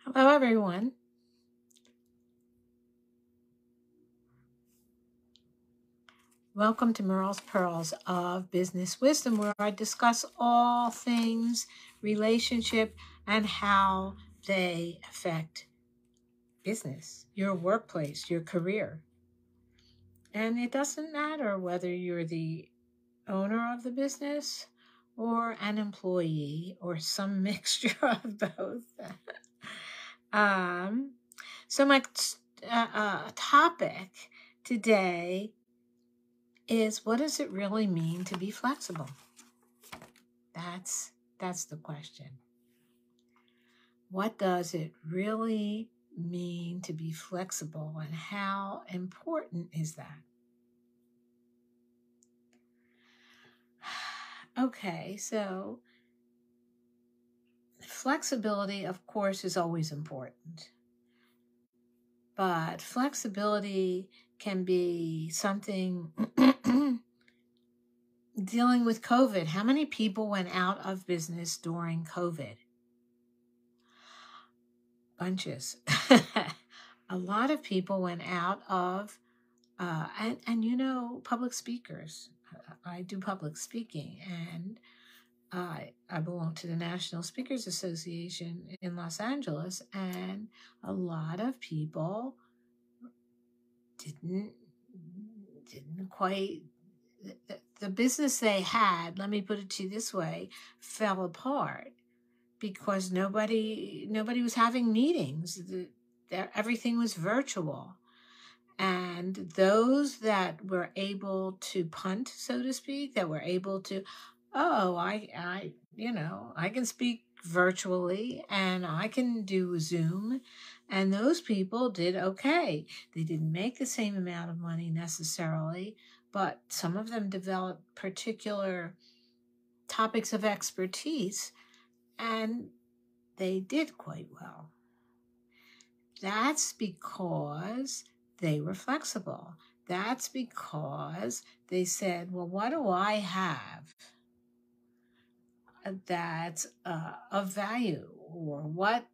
Hello, everyone. Welcome to Merle's Pearls of Business Wisdom, where I discuss all things relationship and how they affect business, your workplace, your career. And it doesn't matter whether you're the owner of the business or an employee or some mixture of both. um, so, my topic today is, what does it really mean to be flexible? That's the question. What does it really mean to be flexible, and how important is that? Okay, so flexibility, of course, is always important. But flexibility can be something dealing with COVID. How many people went out of business during COVID? Bunches. A lot of people went out of, and public speakers. I do public speaking, and I belong to the National Speakers Association in Los Angeles, and a lot of people didn't quite, the business they had, let me put it to you this way, fell apart because nobody was having meetings. Everything was virtual. And those that were able to punt, so to speak, that were able to, I can speak virtually and I can do Zoom. And those people did okay. They didn't make the same amount of money necessarily, but some of them developed particular topics of expertise and they did quite well. That's because they were flexible. That's because they said, well, what do I have that's of value? Or what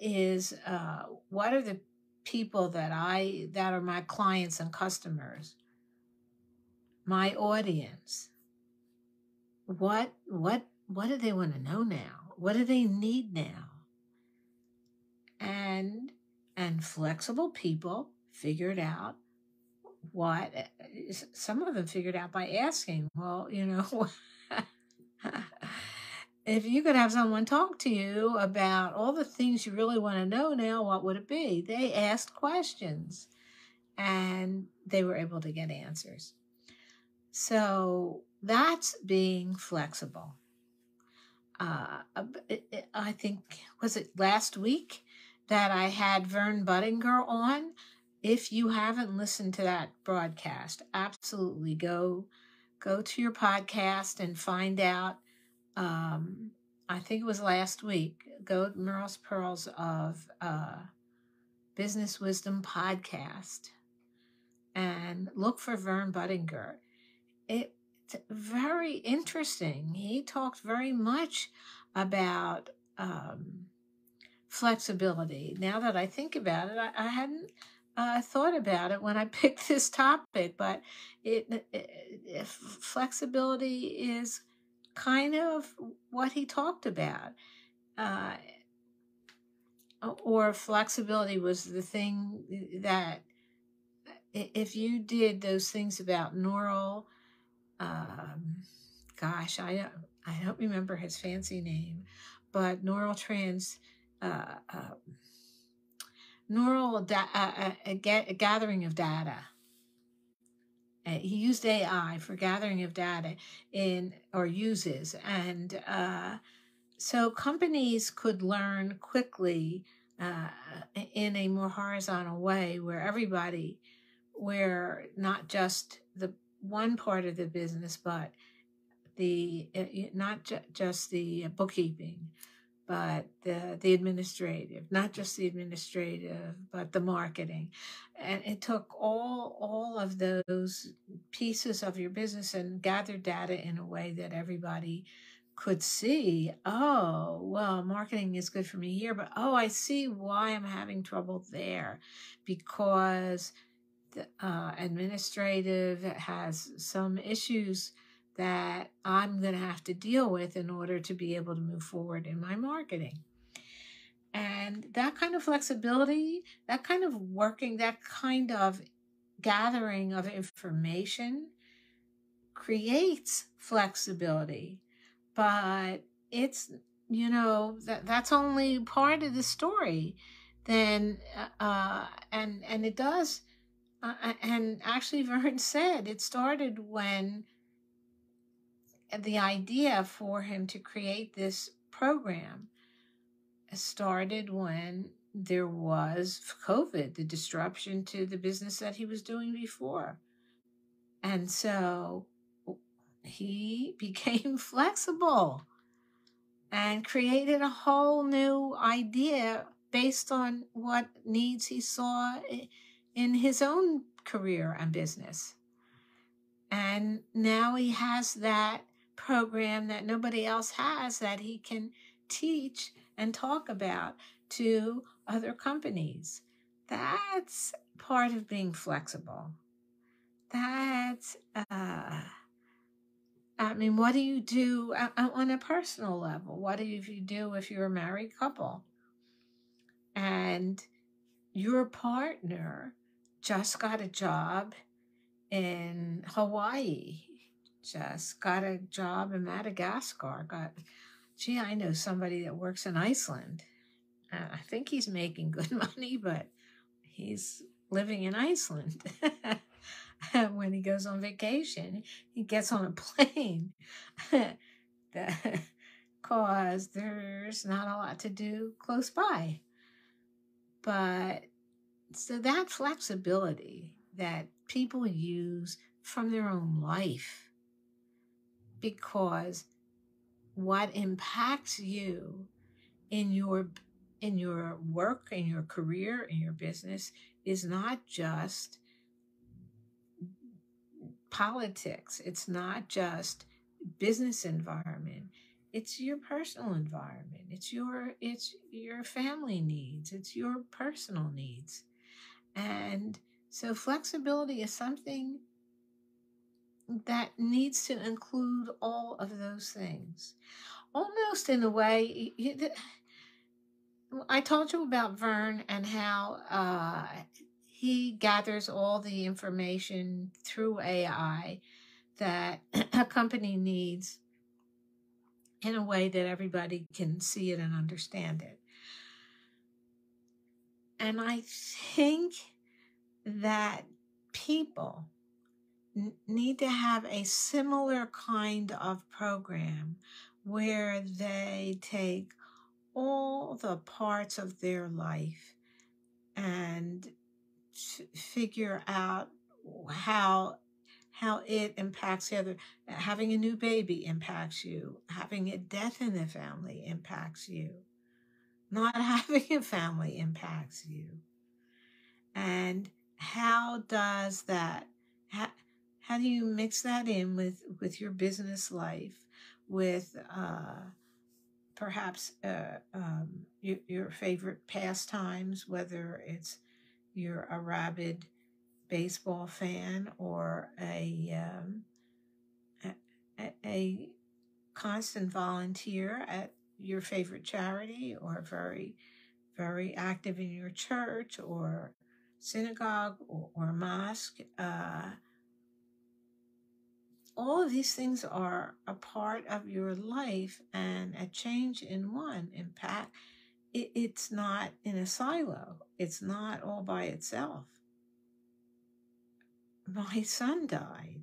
are the people that are my clients and customers, my audience? What do they want to know now? What do they need now? And flexible people figured out what some of them figured out by asking. Well, if you could have someone talk to you about all the things you really want to know now, what would it be? They asked questions and they were able to get answers. So that's being flexible. I think, was it last week that I had Vern Buttinger on? If you haven't listened to that broadcast, absolutely go to your podcast and find out. I think it was last week. Go to Merle's Pearls of Business Wisdom podcast and look for Vern Buttinger. It's very interesting. He talked very much about flexibility. Now that I think about it, I hadn't thought about it when I picked this topic, but flexibility is kind of what he talked about. Or flexibility was the thing that, if you did those things about neural, gosh, I don't remember his fancy name, but neural gathering of data. He used AI for gathering of data uses. And so companies could learn quickly in a more horizontal way where not just the one part of the business, but not just the bookkeeping, but the administrative, not just the administrative, but the marketing. And it took all of those pieces of your business and gathered data in a way that everybody could see, oh, well, marketing is good for me here, but oh, I see why I'm having trouble there, because the administrative has some issues that I'm going to have to deal with in order to be able to move forward in my marketing. And that kind of flexibility, that kind of working, that kind of gathering of information creates flexibility. But it's, that's only part of the story. Then and it does and actually Vern said it started when the idea for him to create this program started when there was COVID, the disruption to the business that he was doing before. And so he became flexible and created a whole new idea based on what needs he saw in his own career and business. And now he has that program that nobody else has that he can teach and talk about to other companies. That's part of being flexible. That's, what do you do on a personal level? What do you do if you're a married couple and your partner just got a job in Hawaii, just got a job in Madagascar, I know somebody that works in Iceland. I think he's making good money, but he's living in Iceland. When he goes on vacation, he gets on a plane because there's not a lot to do close by. But so that flexibility that people use from their own life, because what impacts you in your work, in your career, in your business is not just politics. It's not just business environment. It's your personal environment. It's your family needs. It's your personal needs. And so flexibility is something that needs to include all of those things. Almost in a way, I told you about Vern and how he gathers all the information through AI that a company needs in a way that everybody can see it and understand it. And I think that people need to have a similar kind of program where they take all the parts of their life and figure out how it impacts the other. Having a new baby impacts you. Having a death in the family impacts you. Not having a family impacts you. And how does that, how do you mix that in with your business life, with perhaps your favorite pastimes, whether it's you're a rabid baseball fan or a constant volunteer at your favorite charity, or very, very active in your church or synagogue or mosque. All of these things are a part of your life, and a change in one impact. It's not in a silo. It's not all by itself. My son died,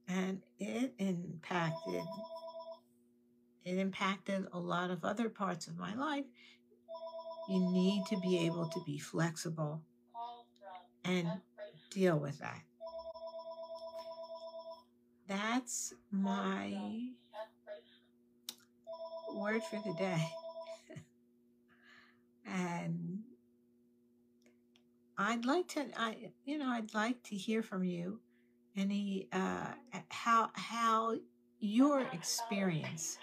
and it impacted a lot of other parts of my life. You need to be able to be flexible and deal with that. That's my word for the day. And I'd like to hear from you any how your experience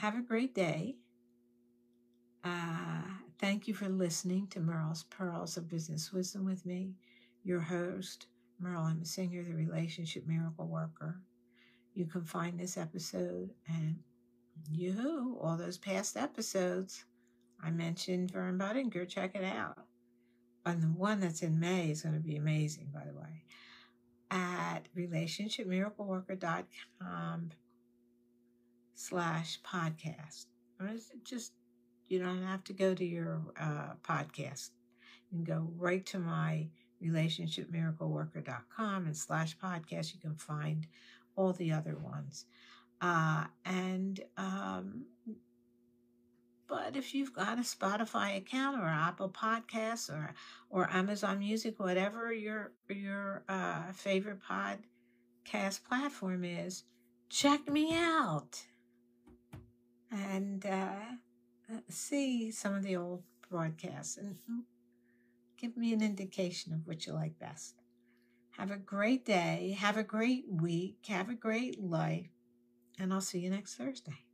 have a great day. Thank you for listening to Merle's Pearls of Business Wisdom with me, your host, Merle. I'm a singer, the relationship miracle worker. You can find this episode and all those past episodes I mentioned for Budinger. Check it out. And the one that's in May is going to be amazing, by the way, at relationshipmiracleworker.com/podcast. Just, you don't have to go to your podcast. You can go right to my relationshipmiracleworker.com and /podcast. You can find all the other ones. But if you've got a Spotify account or Apple Podcasts or Amazon Music, whatever your favorite podcast platform is, check me out and see some of the old broadcasts and give me an indication of what you like best. Have a great day. Have a great week. Have a great life. And I'll see you next Thursday.